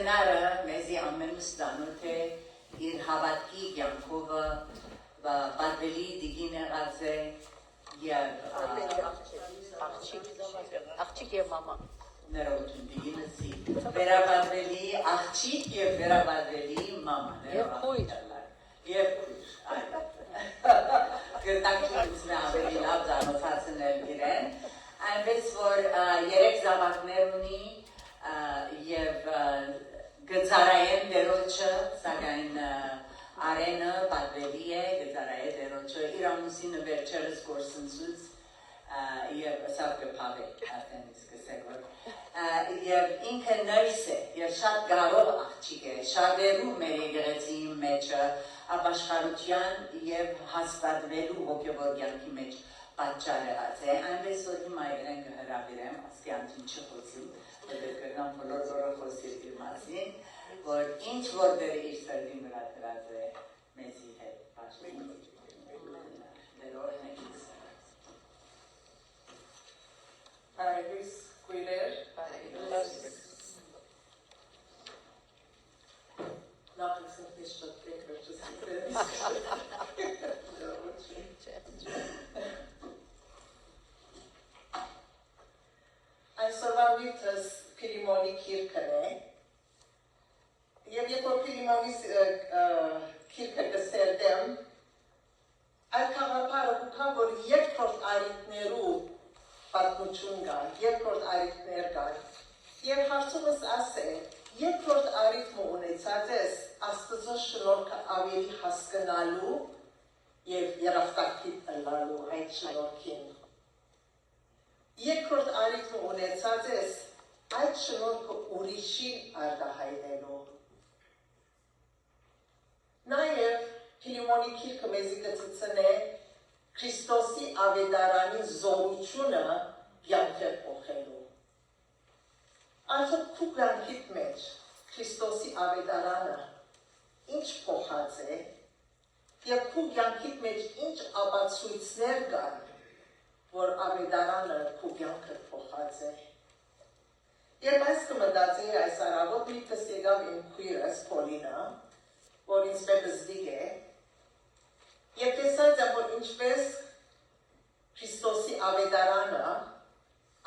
Քնարը մեզի ամենուս դանոթ է իր հավատքի կյանքովը պատվելի դիգին եղած է և աղջիկ և մամա ներողություն դիգինսի վերապատվելի աղջիկ և վերապատվելի մամա և քույր գտակին ուզմե ավելի լավ դանոթացնել իրեն այնպես որ երեք զավակներ ունի և գծարայեն դերոջը, սակայն արենը պատվելի է, գծարայե դերոջը, իր ամուսինը վերջերս գործընծուց և սավ կպավ է, արդեն սկսեք որ, և ինքը նրս է, և շատ գարով աղջիկ է, շարվելու մեր եկեղեցիի մեջը, ապաշխարության և հաստատվելու հոգևոր կյանքի մեջ պատճառ եղած է, այնպես որ հիմա իրեն կհրավիրեմ, ասկյանցին չխոսիմ, Կրնամ բոլոր որը խոսիր իր մասին, որ ինչ որ դերը իր սրդին վրա դրած է մեզի հետ պաշտին դերով նեքից Բարևիս կույրեր Նախսն պիշտ եկրոջս Այսօրվա միտս Փիրիմոնի քիրքն է և երբ որ Փիրիմոնի քիրքը կսերդեմ այդ խաղապարը կուքա, որ երկրորդ արիքներու պատմություն կան, երկրորդ արիքներ կան և հարցումս ասե երկրորդ արիքմը ունեցած ես Աստծո շնորհքը ավելի հասկանալու և երախտագիտ ըլլալու այդ շնորհքին Երկրորդ արիքմը ունեցած ես այդ շնորհքը ուրիշին արտահայտելու Նաև Փիլիմոնի քիրքը մեզի կցցնե Քրիստոսի ավետարանի զորությունը կյանքեր փոխելու Արդյոք քու կյանքիդ մեջ Քրիստոսի ավետարանը ինչ փոխած է և քու կյանքիդ մեջ ինչ ապացույցներ կան որ ավետարանը քու կյանքը փոխած է Երբ այս կմտածեի այս առավոտ միտքս եկավ իմ քույրս Պոլինը որ ինձ պետզդիկ է և տեսած եմ որ ինչպես Քրիստոսի ավետարանը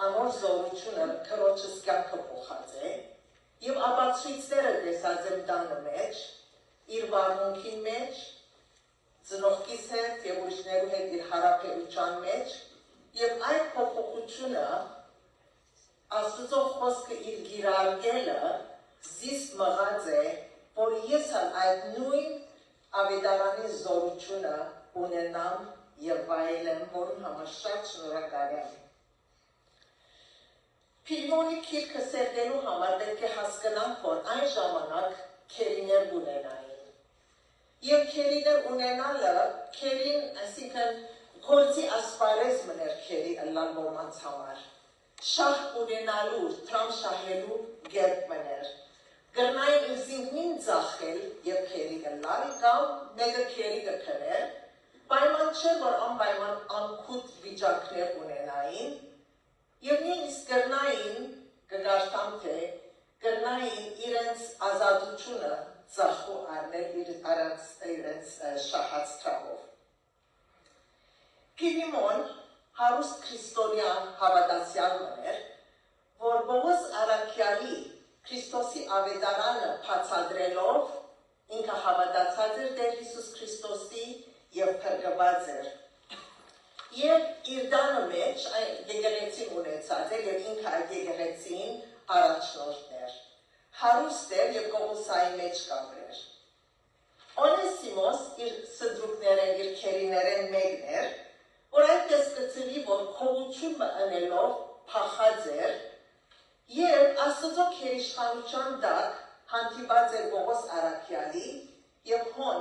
ամոր զորությունը քրոջս կյանքը փոխած է և ապացույցները տեսած եմ տանը մեջ իր վարմունքին մեջ ծնողքիս հետ և ուրիշներու հետ իր հարաբերության մեջ և այդ փոփոխությունը Աստծո խոսքը իր գիրարգելը զիստ մղած է, որ ես այդ նույն ավետարանի զորությունը ունենամ և վայելեմ, որում համար շատ շնորհակալ եմ։ Փիլիմոնի քիրքը սերդելու համար պետք է հասկանանք, որ այն ժամանակ քերիներ ունենային։ Եվ քերիներ ունենալը, քերին, այսինքն գործի ասպարեզմն էր քերի ըլլալ ոմանց համար։ Շահ ունենալու, տրամ շահելու գերբմն էր։ Գրնային ինքզինքնին ծախել և քերի ըլլալ, կամ մեկը քերի կքներ, պայման չէ, որ անպայման անքուտ վիճակներ ունենային, և նույնիսկ գրնային, կգարտամ թե, գրնային իրենց ազատությունը ծախու արնել իրենց շահած տրամով։ Փիլիմոն հարուստ քրիստոնյա հավատացյալն էր, որ Պողոս Արաքյալի Քրիստոսի ավետարանը բացատրելով ինքը հավատացած էր Տեր Հիսուս Քրիստոսի և փրկված էր։ Եվ իր տանը մեջ եկեղեցին ունեցած էր և ինքը այդ եկեղեցին առաջնորդն էր։ Հարուստ էր և Կողոսայի մեջ կապրեր։ Օնեսիմոս իր սդրուկներեն, իր քերիներեն մեկն էր, որ այդպես կծվի, որ քողությունը ընելով փախած էր և Աստծո քերիշխանության տակ հանդիպած էր Պողոս Արաքյալի և հոն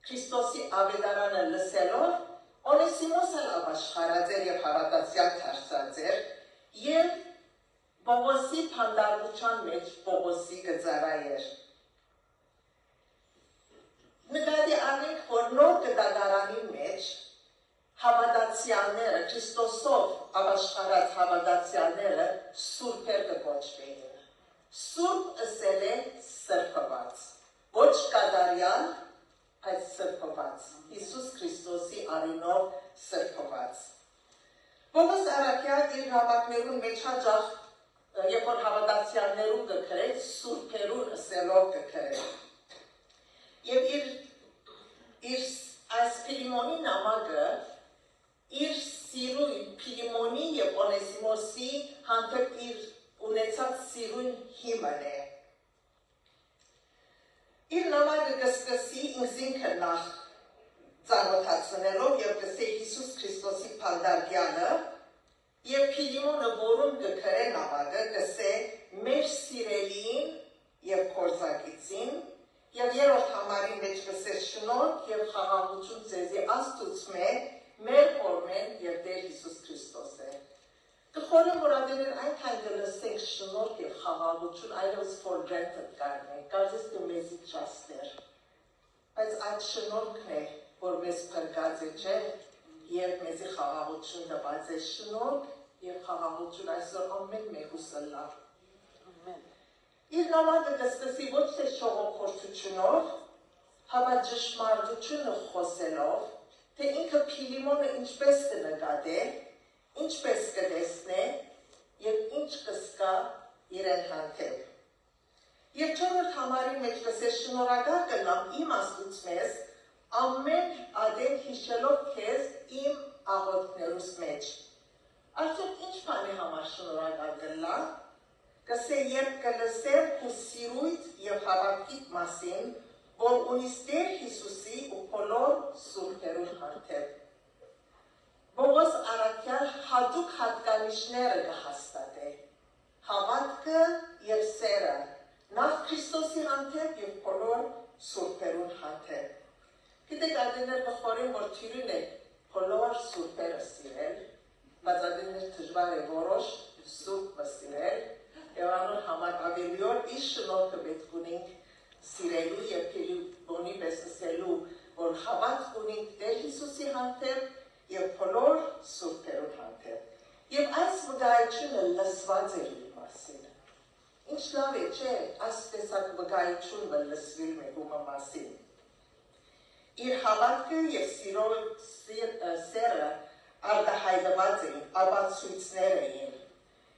Քրիստոսի ավետարանը լսելով Օնեսիմոս էլ ապաշխարած էր և հավատացյալ դարձած էր և Պողոսի փանդարության մեջ Պողոսի գծարայր։ Նկատի առնենք, որ նոր կտակարանի մեջ հավատացյալները, Քրիստոսով ապաշխարած հավատացյալները սուրբեր կոչվեին։ Սուրբ ըսել է սրբված, ոչ կատարյալ, բայց սրբված, Հիսուս Քրիստոսի արյունով սրբված։ Պողոս առաքյալ իր հավատներուն մեջ հաճախ, երբ որ հավատացյալներուն կգրել, սուրբերուն ըսելով կգրել։ Եվ իր այս Փիլիմոնի նամակը իր սիրուն Փիլիմոնի եւ Օնեսիմոսի հանդեպ իր ունեցած սիրուն հիմն է։ Իր նամակը կսկսի ինքնին նախ ծանոթացնելով եւ կսե Հիսուս Քրիստոսի փանդարգյալը եւ Փիլիմոնը որում կգրե նամակը կսե մեր սիրելին եւ կորզակիցին եւ երրորդ համարի մեջ կսե շնորհք եւ խաղաղություն ձեզի Աստծո մեր Հորմեն եւ Տեր Հիսուս Քրիստոս է։ Կխորեմ որ adenen այնքան կլսենք շնորհք եւ խաղաղություն այլևս for granted կարնենք, կարծես կմեզի ճաստեր։ Բայց այդ շնորհքն է, որ մեզ փրկած է, չէ, եւ մեզի խաղաղություն տված է շնորհք եւ խաղաղություն այսօր ամեն մեկուսը լավ։ Ամեն։ Իր նամակը կսկսի ոչ թե շողոքորթությունով, հավա ճշմարտությունը խոսելով, թե ինքը Փիլիմոնը ինչպես կնկատե, ինչպես կտեսնե եւ ինչ կսկա իրեն հանդեպ։ Եվ չորրորդ համարի մեջ կսե շնորհակալ կլամ իմ Աստծուց մեզ ամեն ադեն հիշելով քեզ իմ աղոթքներուս մեջ։ Արդյոք ինչ բան է համար շնորհակալ կլամ, կսե երբ կլսեմ քու սիրույթ եւ հավատքիդ մասին, որ ունիս Տեր Հիսուսի ու բոլոր սուրբերուն հանդեպ։ Պողոս առաքյալ հատուկ հատկանիշները կհաստատե, հավատքը եւ սերը, նախ Քրիստոսի հանդեպ եւ բոլոր սուրբերուն հանդեպ։ Գիտեք, adenen կխորեմ, որ թյուրին է բոլոր սուրբերը սիրել, բայց adenen դժվար է որոշ սուրբը սիրել, եւ անոր համար ավելիոր իր շնորհքը պետք ունենք սիրելու եւ Փիլիմոնի պես ասելու, որ հավատք ունենք Տեր Հիսուսի հանդեպ եւ բոլոր սուրբերուն հանդեպ։ Եվ այս վկայությունը լսված է իր մասին։ Ինչ լավ է, չէ, այս տեսակ վկայությունը լսվել մեկումա մասին։ Իր հավատքը եւ սերը արտահայտված էին, ապացույցներ էին։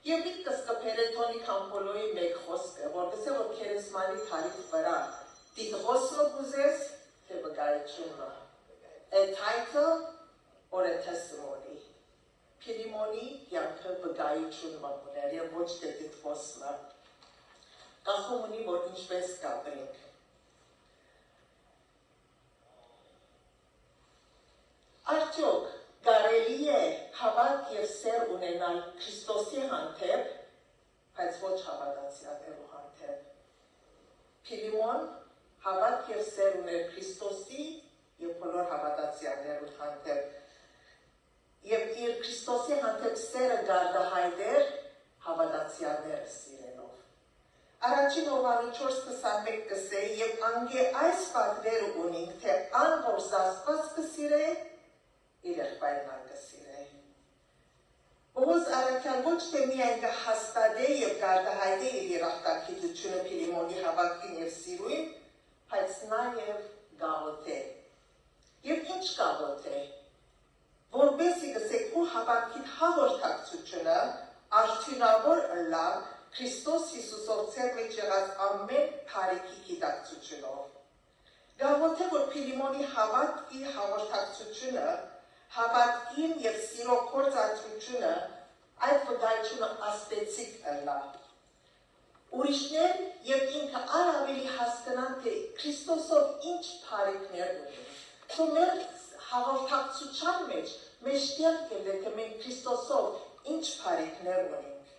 Եվ միտքս կփերեթոնի կամպոլոյի մեկ խոսքը, որպեսզի որ քերեսմանի թարիք վրա դիտղոսը կուզես, թե վկայությունը։ A title or a testimony. Փիլիմոնի յանքը վկայություն մատներ եւ ոչ թե դիտղոսը։ Կախում ունի, որ ինչպես կապենք։ Արդյոք կարելի է հավատ եւ սեր ունենալ Քրիստոսի հանդեպ, բայց ոչ հավատացյալներու հանդեպ։ Փիլիմոն հավատ եւ սեր ուներ Քրիստոսի եւ բոլոր հավատացյալներու հանդեպ։ Եվ իր Քրիստոսի հանդեպ սերը գարդահայտեր հավատացյալները սիրելով։ Առաջին Հովհաննես 4:21 կսե եւ անգե այս պատվերը ունենք, թե ան որ Աստված կսիրե, իր եղբայրն կսիրե։ Պողոս առաքյալ ոչ թե միայն կհաստատե եւ գարդահայտե իր երախտագիտությունը Փիլիմոնի հավատքին եւ սիրույն, բայց նաեւ գաղութե։ Եվ ինչ գաղութե։ Որպեսզի գսեք ու հավատքիդ հաղորդակցությունը արդյունավոր լա Քրիստոս Հիսուսով ծեր մեջ եղած ամեն բարիքի գիտակցությունով։ Գաղութե, որ Փիլիմոնի հավատքի հաղորդակցությունը, հավատքին եւ սիրո կործածությունը այդ վկայությունը աստեցիկ լա։ Ուրիշներ եւ ինքը ավելի հասկանան, թե Քրիստոսով ինչ բարիքներ ունի։ Ու մեր հաղորդակցության մեջ մեզ տեղ է, թե մենք Քրիստոսով ինչ բարիքներ ունենք։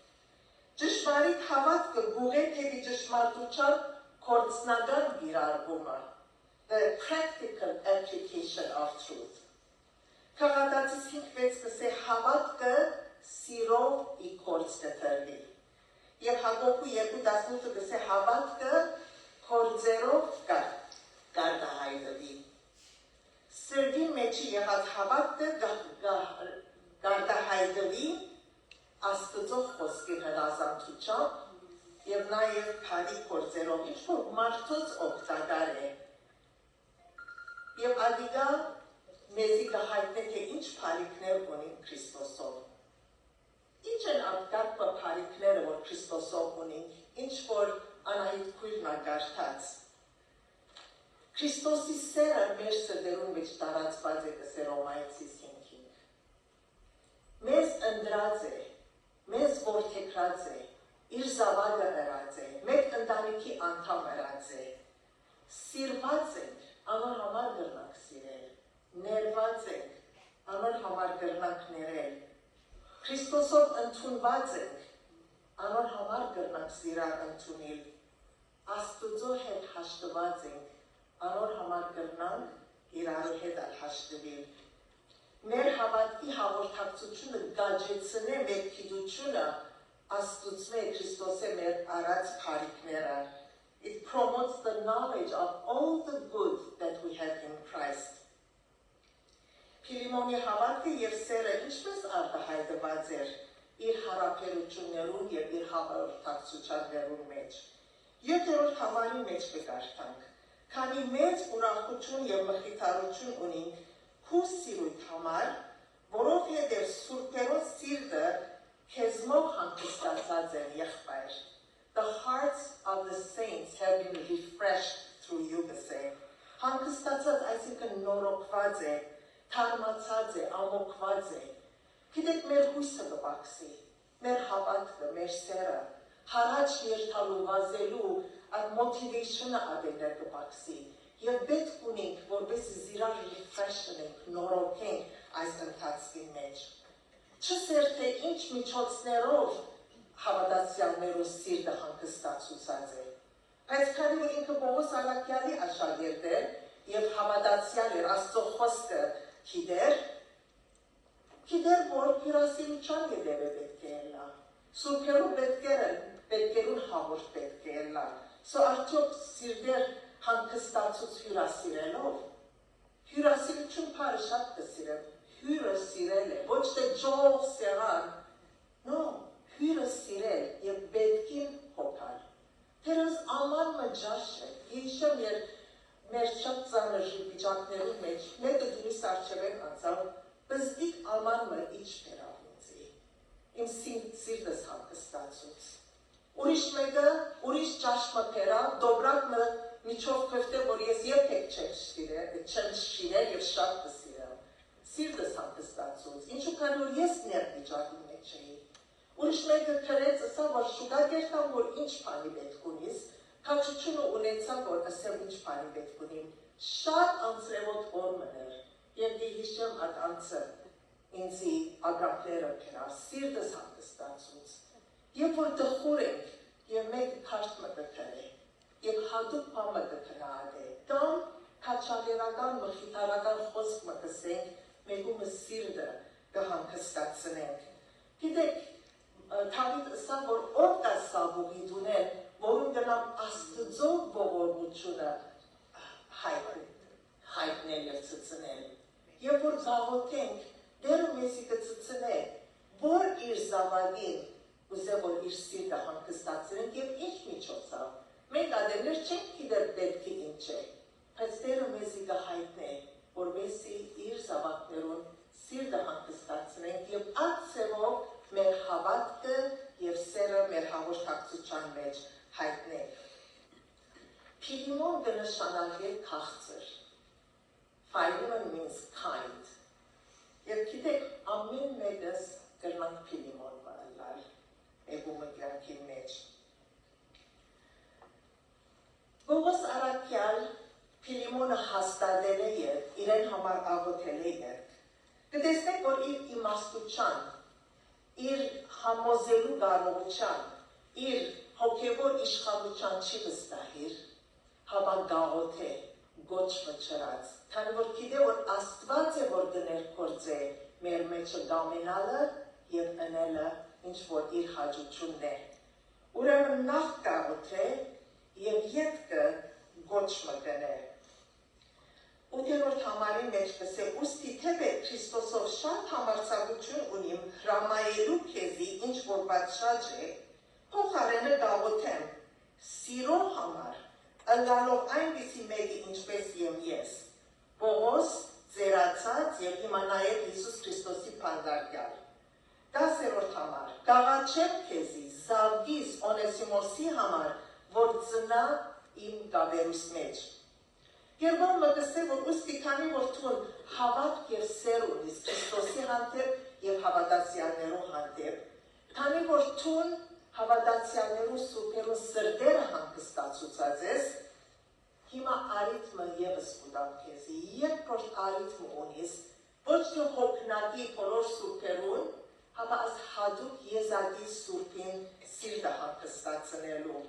Ճշմարիտ հավատքը գուղե թեպի ճշմարտության կորցնական գիրառումը, the practical application of truth։ Քաղաքացիս 5:6 կսե հավատքը սիրով ի կորց կտրվի։ Եվ Հակոբու 2:18 կսե հավատքը կորձերով գարդահայտվի։ Սրդի մեջի եղած հավատքը գարդահայտվի Աստծո խոսքի հրազանդությամբ եւ նաեւ քանի կորձերով ինչ որ մարդոց օգտակար է։ Եվ ադիգա մեզի կհայտնե թե ինչ փարիքներ ունին Քրիստոսով։ Ինչ են ապկապ փարիքները, որ Քրիստոսով ունին, ինչ որ Անահիտ քույրն ագարթած։ Քրիստոսի սերը մեր սրտերում մեջ տարածված է Հռոմայեցի 5-ին։ Մեզ ընդրած է, մեզ որդեգրած է, իր զավակը հրած է, մեկ ընտանիքի անդամ հրած է, սիրված ենք, անոր համար գրնանք սիրել, ներված ենք, անոր համար գրնանք ներել, Քրիստոսով ընդունված ենք, անոր համար գրնանք սիրար ընդունել, Աստուծո հետ հաշտված ենք, անոր համար գրնանք իրարու հետ հաշտվել։ Մեր հավատքի հաղորդակցությունը գաջեցնե մեր գիտությունը Աստուծո Քրիստոսի մեր արած քարիքները։ It promotes the knowledge of all the good that we have in Christ. Փիլիմոնի հավատքը եւ սերը ինչպես արտահայտված էր իր հարաբերություններում եւ իր հաղորդակցություններում մեջ։ 7-րդ համարի մեջ կգարտանք, քանի մեծ ուրախություն եւ մխիթարություն ունենք քու սիրույթ համար, որովհետեւ սուրբերոս սիրտը քեզմով հանգստացած են եղբայր։ The hearts of the saints have been refreshed through you, say. Հանգստացած, այսինքն նորոգված է, թարմացած է, ամոկված է։ Գիտեք, մեր հույսը կպակսի, մեր հավատքը, մեր սերը, հարաճ երթալու, վազելու, այդ motivation-ը ադելներ կպակսի։ Եվ պետք ունենք, որպես զիրար refresh-ենք, նորոգենք այս ընթացքի մեջ։ Չսեր թե ինչ միջոցներով հավատացյալներու սիրտը հանգստացուցած է։ Բայց քանի որ ինքը Պողոս Արաքյալի աշակերտ էր եւ հավատացյալ էր Աստծո խոսքը գիտեր, որ հյուրասիրության ետևը պետք է ելնա։ Սուրբերու պետքերուն հաղորդ պետք է ելնա։ Սո արդյոք սիրտեր հանգստացուց հյուրասիրելով, հյուրասիրություն բարը շատ կսիրեմ, հյուրը սիրել է, ոչ թե ջող սեղան, no, հյուրը սիրել եւ պետքին հոգալ։ Դերս աման մջաշ է, իշը մեր շատ ծանր վիճակներում մեջ, մեկը դուրս արջևեն անցավ, բզդիկ աման մը իչ պերավինցի, իմ սիրտս հանգստացուց։ Ուրիշ մեկը, ուրիշ ճաշ մը պերավ, դոբրակ մը միջով կվտե, որ ես երբեք չեմ շիրել և շատ կսիրել։ Սիրտս հանգստացուց, ինչու կան, որ ես ներ վիճակում մեջ էի։ Ուրիշ մեկը կրեց, ասա, որ շուկա գերտամ, որ ինչ պանի պետք ունիս, կաչությունը ունեցա, որ ասեմ ինչ պանի պետք ունիմ, շատ անցրևոտ օր մներ, և դի հիշեմ այդ անցը, ինձի ագապները կրավ, սիրտս հանգստացուց, և որ դխուր ենք, և մեկ կարդ մը կկրե, և հատուկ պամը կկրադ է, կամ կաչալերական, մխիթարական խոսք մը կսենք, մեկումը սիրտը կհանգստացնենք։ Գիտեք, Թավիթ ասա, որ ով կա սավուղի դունել, որում գնամ Աստծո ողորմությունը հայտնել և ծծնել։ Եվ որ զաղոթենք, դերը մեզի կծծնե, որ իր զավագին ուզե, որ իր սիրտը հանգստացնենք և ինչ միջոցավ։ Մենք ադերներ չենք գիտեր պետքի ինչ է, բայց դերը մեզի կհայտնե, որովհետեւ իր զավակներուն սիրտը հանգստացնենք և այդ ծևով մեր հավատքը և սերը մեր հաղորդակցության մեջ հայտնենք։ Փիլիմոն կնշանակե քաղցր։ Philemon means kind. Եվ գիտեք, ամեն մեկս կրնանք Փիլիմոն վարալար, էգումը կյանքի մեջ։ Պողոս Արաքյալ Փիլիմոնը հաստատել է և իրեն համար աղոթել է երկ։ Կտեսնեք, որ իր իմաստության, իր համոզելու կարողության, իր հոգևոր իշխանության չի վստահիր, հավա գաղոթ է, գոչ մչրած, քանի որ գիտե, որ Աստված է, որ կներգործե մեր մեջը գամենալը և ընելը, ինչ որ իր հաջությունն է։ Ուրեմն նախ գաղոթ է և ետքը գոչ մգն է։ 8-րդ համարի մեջ կսե, ուստի թեպե Քրիստոսով շատ համարձակություն ունիմ հրամայելու քեզի, ինչ որ պատշաճ է, փոխարենը գաղութեմ սիրո համար ըլլալով այնպիսի մեկի ինչպես եմ ես Պողոս ձերացած եւ հիմա նաեւ Հիսուս Քրիստոսի փանդարգյալ 10-րդ համար գաղաչեմ քեզի զավգիս Օնեսիմոսի համար որ ծնա իմ գաբերուս մեջ Երբան մտսե որ ուստի քանի որ թուն հավատ եւ սեր ունիս Քրիստոսի հանդեպ եւ հավատացյալներու հանդեպ քանի որ թուն հավատացյալներու սուրբերու սրդերը հանգստացուցած ես հիմա արիթմը եւս կուտամ քեզի երկրորդ արիթմը ունիս ոչ թե հոգնակի բոլոր սուրբերուն հապա աս հադուկ եզակի սուրբին սիրտը հանգստացնելու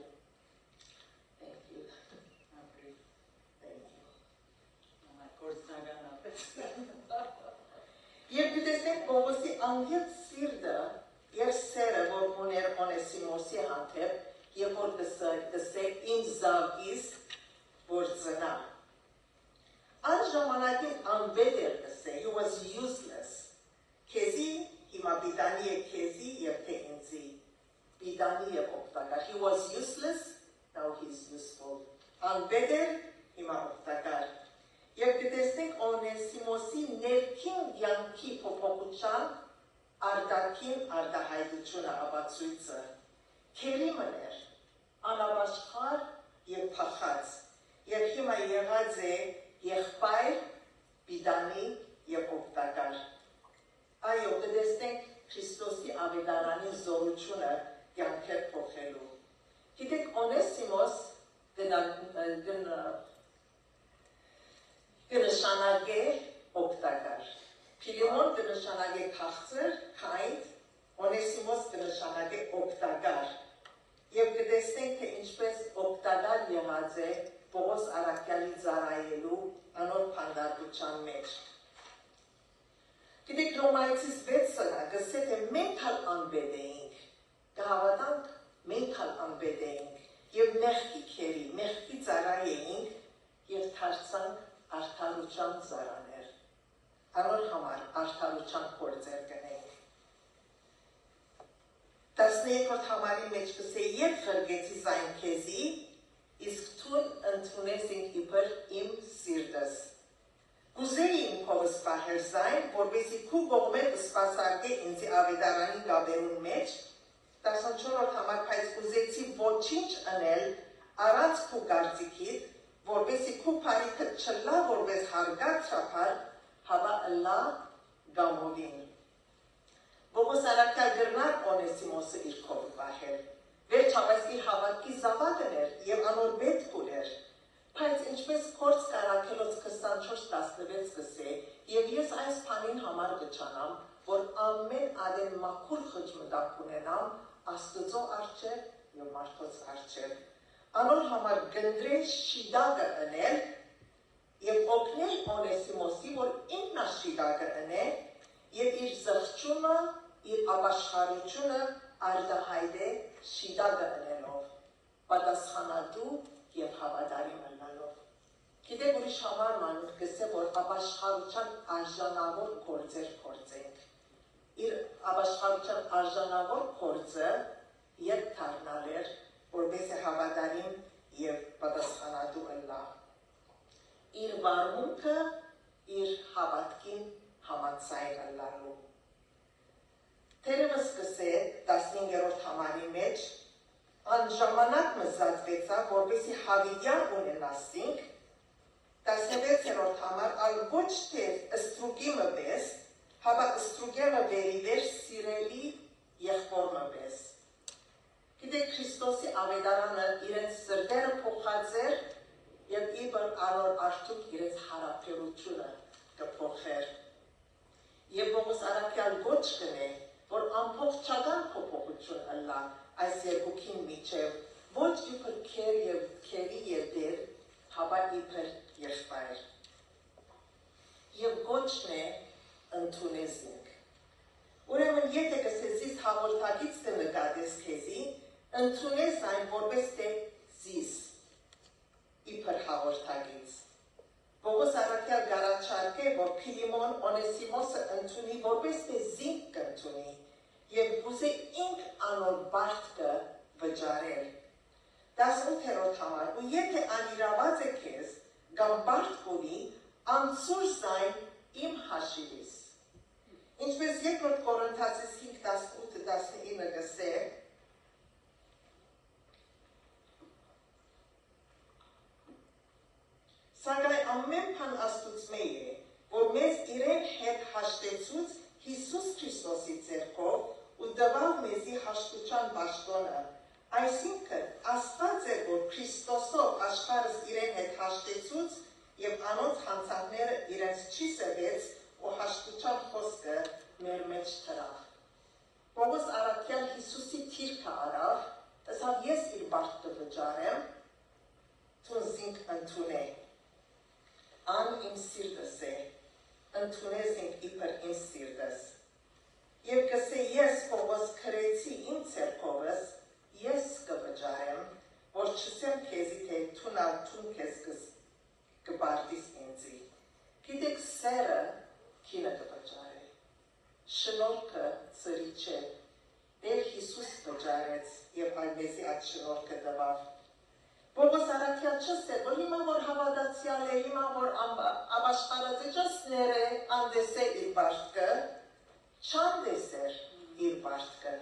Եվ դիտեսնեք Պողոսի անգետ սիրտը եւ սերը, որ ուներ Օնեսիմոսի հանդեպ եւ որ դսեք իմ զավգիս, որ ծնա։ Այն ժամանակին անբեդ էր դսե, he was useless։ Քեզի, հիմա բիդանի է քեզի եւ թե ինձի, բիդանի եւ օգտակար։ He was useless, now he's useful։ Անբեդ էր, հիմա օգտակար։ Եվ դիտեսնենք Օնեսիմոսի ներքին յանքի փոփոխության արտաքին արտահայտությունը ապացույցը քերի մներ անաբաշխար եւ փախած եւ հիմա եղած է եղբայր բիդանի եւ օգտակար այո դիտեսնենք Քրիստոսի ավետարանի զորությունը յանքեր փոխելու գիտեք Օնեսիմոս կնշանակե օգտակար Փիլիմոն կնշանակե քաղցր, քայդ, Օնեսիմոս կնշանակե օգտակար եւ կտեսնենք թե ինչպես օգտակար եղած է Պողոս առաքյալի ծառայելու անոր փանդարտության մեջ Գիտեք Ռոմայացիս 6-ը գսե թե մենք հալ անբեդ էինք կհավատանք մենք հալ անբեդ էինք եւ մեղքի քերի, մեղքի ծառայ էինք եւ դարձանք արդարության ծառաներ Անոր համար արդարության գործեր կնենք։ 12-րդ համարի մեջ կսե երբ խրգեցի զայն քեզի, իսկ թուն ընդունես ինք իբր իմ սիրտս։ Կուզեի իմ քովս պահեր զայն, որբեսի քու կողմե կսպասարկե ինձի ավետարանի գաբերուն մեջ, 14-րդ համար պայց կուզեցի ոչինչ ընել առանց քու գարձիքիտ, որբեսի քու պարիքը չլա որպես հարգած շապար, Հավա ըլլա գամովին։ Պողոս առաքյալ գրնար Օնեսիմոսը իր քով պահել։ Վերջապես իր հավատքի զավակն էր եւ անոր պետք ուներ։ Բայց ինչպես կորց կարակելոց 24-16 կսե եւ ես այս բանին համար կչանամ, որ ամեն ադեն մաքուր խճմտակ ունենամ Աստծո առջև եւ մարդոց առջև։ Անոր համար գնդրել շիդակը ընել Եվ օգնել Օնեսիմոսի, որ ինքնաշիդակը ընե, եւ իր զղջումը, իր ապաշխարությունը արտահայտե շիդակը ընելով, պատասխանատու եւ հավատարիմ ըլլալով։ Գիտեք ուրիշ համար մանուկ կսե, որ ապաշխարության արժանավոր գործեր գործենք։ Իր ապաշխարության արժանավոր գործը ետ դառնալ էր, որպես հավատարիմ եւ պատասխանատու ըլլա։ Իր վարմունքը իր հավատքին համաձայն ըլլալու։ Թերևս կսե 15-րդ համարի մեջ անժամանակ մզածվեցա, որպեսի հավիդյան ունենասինք 16-րդ համար ալ ոչ թե ստրուգիմը պես, հավա ստրուգեմը վերիվեր սիրելի եղբորմը պես։ Գիտեք Քրիստոսի ավետարանը իրենց սրդերը փոխած էր Եվ իբր անոր արդյունք իրենց հարաբերությունը կփոխեր։ Եվ Պողոս առաքյալ ոչ կնե, որ ամբողջական փոփոխություն ըլլա այս երկուքին միջև, ոչ իբր քերի եւ դեր, հավա իբր եղբայր։ Եվ գոչն է ընդունեսինք։ Ուրեմն եթե կսեցիս հաղորդակից կնկատես քեզի, ընդունես այն որպես թե զիս իբր հաղորդագից։ Պողոս առաքյալ գարաչարկե, որ Փիլիմոն Օնեսիմոսը ընդունի, որպես թե զինք կընդունի, եւ ուզե ինք անոր բարտքը վճարել։ 18-րդ համար, ու եթե անիրաված է քեզ, կամ բարդ ունի, անցուր զայն իմ հաշիվիս։ Ինչպես 2 Կորինթացիս 5:18-19 գսե, սակայն ամեն բան Աստուծմե է, որ մեզ իրեն հետ հաշտեցուց Հիսուս Քրիստոսի ձեռքով ու տվավ մեզի հաշտության պաշտոնը, այսինքն Աստված է, որ Քրիստոսով աշխարհս իրեն հետ հաշտեցուց եւ անոնց հանցանքները իրենց չի սևեց ու հաշտության խոսքը մեր մեջ թրավ։ Պողոս առաքյալ Հիսուսի թիրքը արավ, ասավ ես իր բարդը վճարեմ, թուն զինք ընդունե։ Ան իմ սիրտս է, ընդունես ինք իպր իմ սիրտս։ Եվ կսե ես Պողոս քրեցի իմ ցերկովս, ես կվճարեմ, որ չսեմ քեզի թե թունալ թուն քեզ կբարդիս ինձի։ Գիտեք սերը քինը կվճարի, շնորհքը ծրի չէ, Տեր Հիսուս վճարեց և այլմեզի այդ շնորհքը տվավ։ Պողոս առաքյալ չսեր, որ հիմա որ հավատացյալ է, հիմա որ ապաշխարած է, չսներ է, անդես է իր բարդկը, չանդես էր իր բարդկը։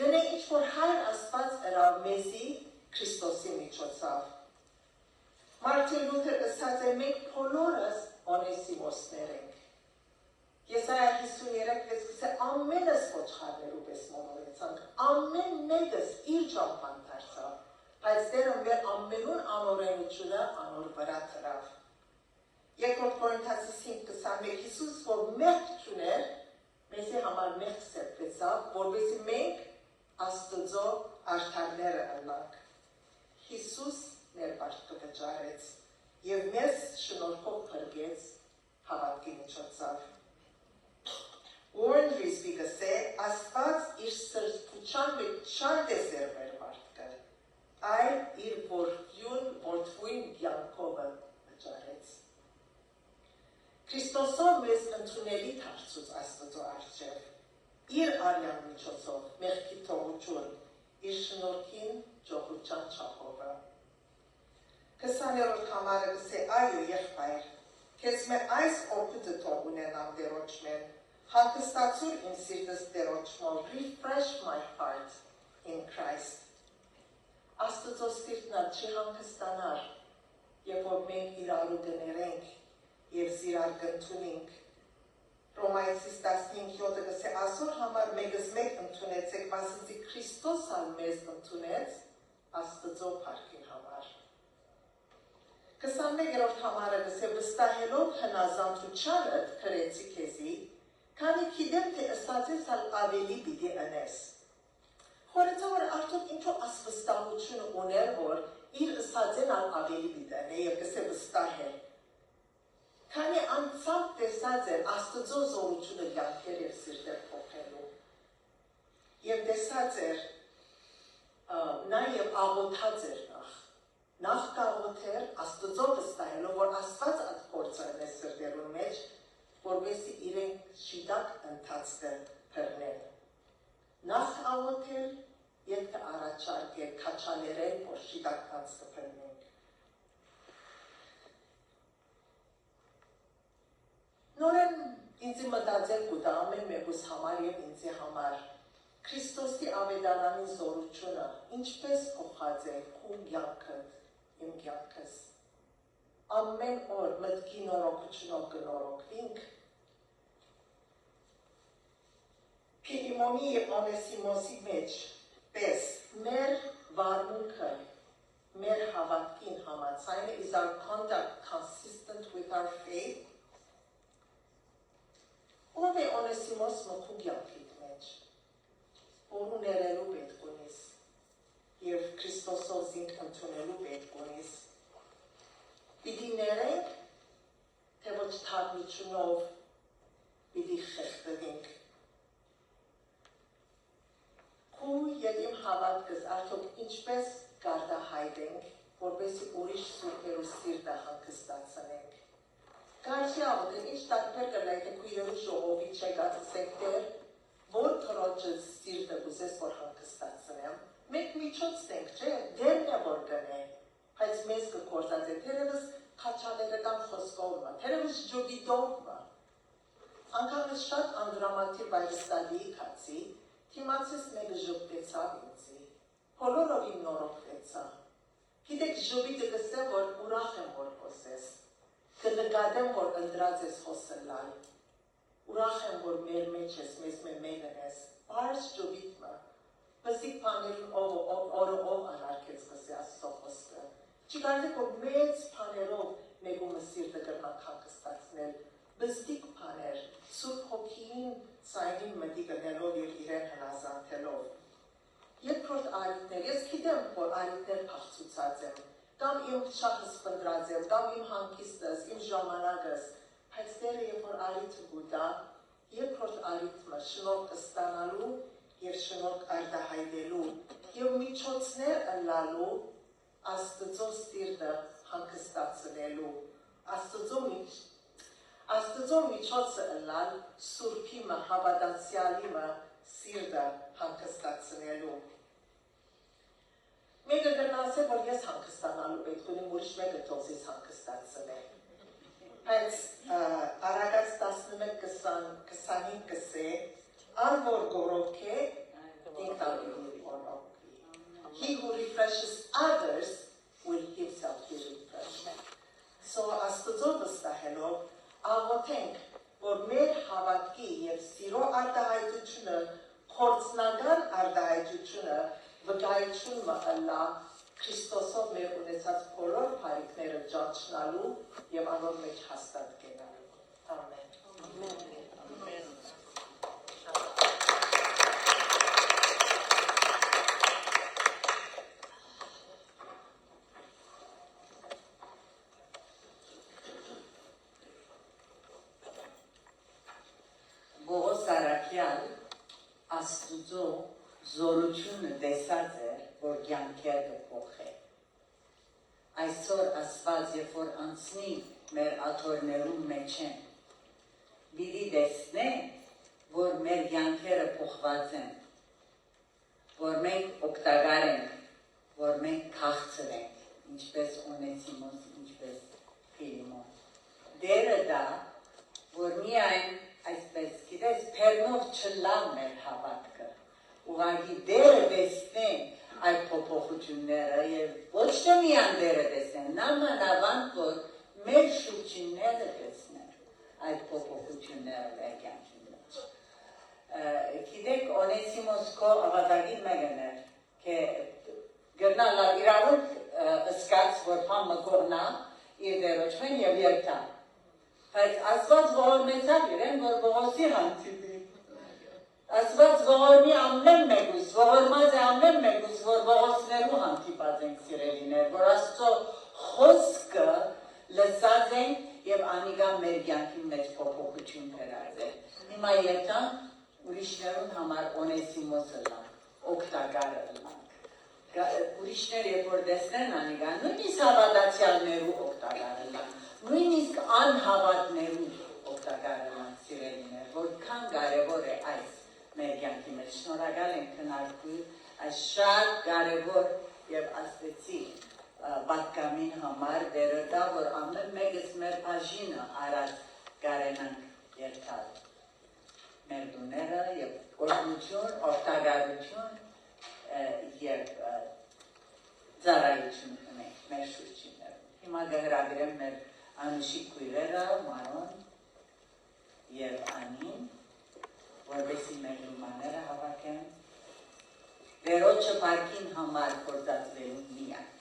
Գնե ինչ որ հայր Աստված ըրավ մեզի Քրիստոսի միջոցով։ Մարտին Լութեր ըսած է մենք բոլորս Օնեսիմոսներ ենք։ Եսայա 53:6 գսե ամենս ոչխարներու պես մոլորեցանք, ամեն մեկս իր ճամփան դարձավ, բայց Տերը մեր ամենուն անօրենությունը անոր վրա թրավ։ 2 Կորինթացիս 5:21 Հիսուս որ մեղք չուներ, մեզի համար մեղք սրբեցավ, որովհետեւ մենք Աստծո արդարները ընանք։ Հիսուս մեր բարդը վճարեց եւ մեզ շնորհով փրկեց հավատքի միջոցով։ Warren Risby գսե Աստված իր սրբության մեջ չանդես էր մեր բարդը, այլ իր որդյուն կյանքով վճարեց։ Քրիստոսով մեզ ընդունելի դարձուց Աստծո առջև, իր արյան միջոցով մեղքի թողություն, իր շնորհքին ջոկության չափովը։ 20-րդ համարը գսե այո եղբայր, քեզ մե այս օգուտը թող ունենամ Տերոջմեն, հանգստացուր իմ սիրտս Տերոջմով, refresh my heart in Christ։ Աստծո սիրտն չի հանգստանար, երբ որ մենք իրարու կներենք և զիրար կընդունենք։ Ռոմայացիս 15:7 գսե այսօր համար մեկս մեկ ընդունեցեք, վասնզի Քրիստոս ալ մեզ ընդունեց Աստծո փառքին համար։ 21-րդ համարը գսե վստահելով հնազանդությանը քրեցի քեզի, քանի գիտեմ թե ըսած ես ալ ավելի պիտի անես։ Խորեցա որ արդյոք ինչու ասվստահություն ուներ, որ իր ըսածեն ալ ավելի պիտի անե և գսե վստահել։ Քանի անցավ տեսած էր Աստծո զորությունը կյանքեր և սիրտեր փոխելու։ Եվ տեսած էր նաև աղոթած էր նախ կաղոթեր Աստծո վստահելով, որ Աստված այդ փորձը է սրտերուն մեջ, որովհետեւ իրենք շիտակ ընթացքը բռնեն։ Նախ աղոթել, ետքը առաջարկել, քաչաներել, որ շիտակ անցքը բռնենք։ Նորեն ինձ մտածել կուտա ամեն մեկուս համար և ինձի համար Քրիստոսի ավետարանին զորությունը ինչպես փոխած է քու կյանքդ, իմ կյանքս։ Ամեն օր մտքի նորոգությունով կնորոգվենք։ Փիլիմոնի և Օնեսիմոսի մեջ պես մեր վարմունքը, մեր հավատքին համաձայն է, is our conduct consistent with our faith։ Ով է Օնեսիմոս մքու կյանքիդ մեջ, որու ներելու պետք ունիս և Քրիստոսով զինք ընդունելու պետք ունիս։ Պիտի ներենք, թե ոչ թարմիչունով պիտի խեղդվենք։ Քու և իմ հավատքս արդյոք ինչպես գարդահայտենք, որպեսզի ուրիշ սուրբերու սիրտը հանգստացնենք։ Կարծի աղոթեն, ինչ տարբեր կլայք է քույրերու ժողովի չեկածսեք դեր, որ թրոջը սիրտը ուզես որ հանգստացնեմ, մենք միջոց ենք, չէ, դերն է որ գնե, բայց մեզ կգործած է, թերևս քաչալերական խոսքովը, թերևս ջոբիտովը, անգամ ես շատ անդրամատիր բայստալի կացի, թիմացես մեկը ժոբտեցավ ինձի, հոլորով իմ նորոքվեցա, գիտեք ժոբիտը գսե, որ ուրախ եմ որ խոսես, կնկատեմ, որ ընդրած ես խոսելալ, ուրախ եմ, որ մեր մեջ ես, մեզ մենն ես, պարս ժոբիտմը, բզիկ պաներին օրը ով անարկեց գսե աստո խոսքը, չի կարդեք, որ մեծ պաներով մեկումը սիրտը գրնակ հանգստացնել, բզդիկ պաներ, սուրբ հոգին սայնին մտի գնելով և իրեն հնազանթելով։ Երկրորդ այլիքներ, ես գիտեմ, որ այլիքներ փախցուցած եմ, կամ իմ շախս պնդրած եմ, կամ իմ հանգիստս, իմ ժամանակս, բայց դերը երբ որ այլիքը գուտա, երկրորդ այլիքը շնորհք ստանալու և շնորհք արտահայտելու և միջոցներ ըլլալու Աստծո սիրտը հանգստացնելու, Աստծո միջոցը ըլլալ սուրբիմը, հավատացյալիմը սիրտը հանգստացնելու։ Մեկը գնաց է, որ ես հանգստանալու պետք ունեմ, ուրիշ մեկը թող ես հանգստացնե։ Բայց Արագած 11:25 կսե, ան որ գորոք է, ինքնալի գորոք։ He who refreshes others will himself be refreshed. So Աստծո վստահելով աղոթենք, որ մեր հավատքի և սիրո արտահայտությունը, կորցնական արտահայտությունը վկայությունը ըլլա Քրիստոսով մեր ունեցած բոլոր բարիքները ճանչնալու և անոր մեջ հաստատ կենալու։ Ամեն։ Աստուծո զորությունը տեսած էր, որ կյանքեր կփոխի։ Այսօր Աստված երբ որ անցնի մեր աթոռներում մեջ են, պիտի տեսնե, որ մեր կյանքերը փոխված են, որ մենք օգտակար ենք, որ մենք քաղցր ենք, ինչպես Օնեսիմոս, ինչպես Ֆիլիմոն։ Դերը դա, որ միայն այսպես գիտես, փերնով չլավ մեր հավատքը, ուղղակի դերը տեսնեն այդ փոփոխությունները և ոչ թե միան դերը տեսնեն, նամանավանդ որ մեր շուրջինները տեսնեն այդ փոփոխությունները մեր կյանքի մեջ։ Գիտեք, Օնեսիմոս քո ավատագին մեկն էր, թե գրնալ իրավունք ըսկաց, որ փամը կողնա իր դերոջմեն և երթա։ Բայց Աստված ողորմեցավ իրեն, որ ողոսի հանցիպի։ Աստված ողորմի ամեն մեկուս, ողորմած է ամեն մեկուս, որ ողոսներու հանցիպած ենք սիրելիներ, որ Աստծո խոսքը լսած ենք և անիգա մեր կյանքի մեջ փոփոխություն կրած է։ Հիմա երթան ուրիշներուն համար Օնեսիմոսը լանք, օգտակարը լանք։ Ուրիշներ երբ որ տեսնեն անիգա, նույնիսկ հավատացյալներու օգտակարը լանք, նույնիսկ անհավատներու օգտակարը լանք սիրելիներ, որքան կարևոր է այս մեր կյանքի մեջ։ Շնորհակալ ենք քննարկու այս շատ կարևոր և աստծի պատկամին համար դերը դա, որ ամեն մեկս մեր բաժինը արած կարենանք երթալ մեր դուները և օրհնություն, օգտակարություն և ծառայություն ունենք մեր շուրջիններում։ Հիմա կհրավիրեմ մեր անուշիկ քույրերը, Մանոն և Անին, որովհետև մեր լումաները հավաքեն, դերոջը պարկին համար գործածվելու միայն։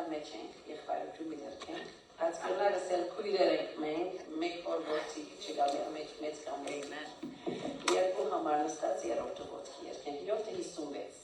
Սովորական մեջ ենք, եղբայրություն իրենք ենք, բայց գլարս էլ քույրեր ենք մենք, մեկ որ որդի չկա մեծ կամ մեկ երկու համար նստած երրորդը ոտքի երկենք, 756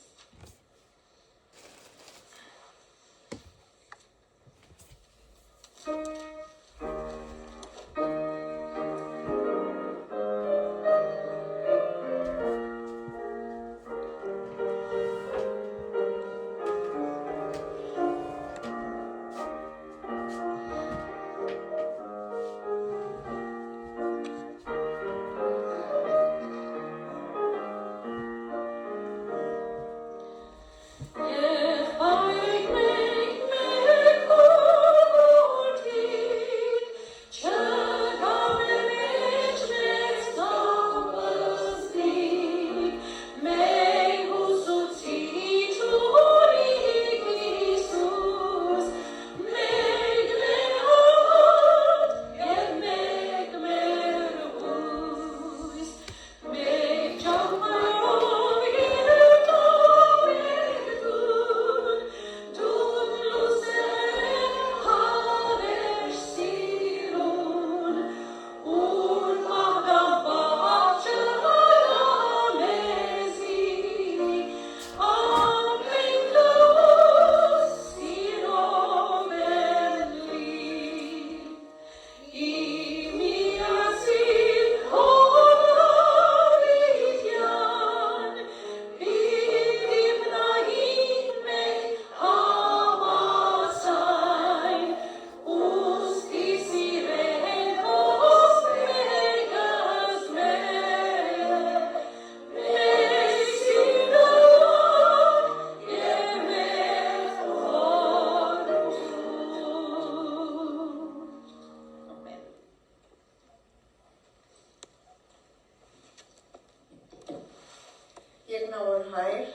Երկնավոր Հայր,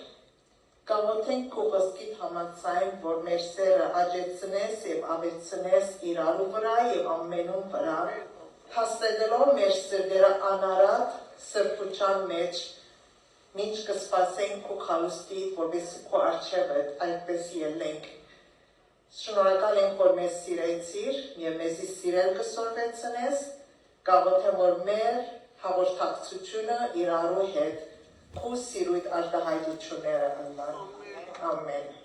կաղոթենք քո խոսքիդ համաձայն, որ մեր սերը աճեցնես եւ ավելցնես իրարու վրա եւ ամենում վրա, հաստատելով մեր սրտերը անարատ սրբության մեջ, մինչ կսպասենք քո խալուստիդ, որպեսզի քո առջևդ այդպես ելենք։ Շնորհակալ ենք, որ մեզ սիրեցիր եւ մեզի սիրել կսորվեցնես, կաղոթեմ, որ մեր հաղորդակցությունը իրարու հետ քո սիրույթ արտահայտությունները անման։ Ամեն։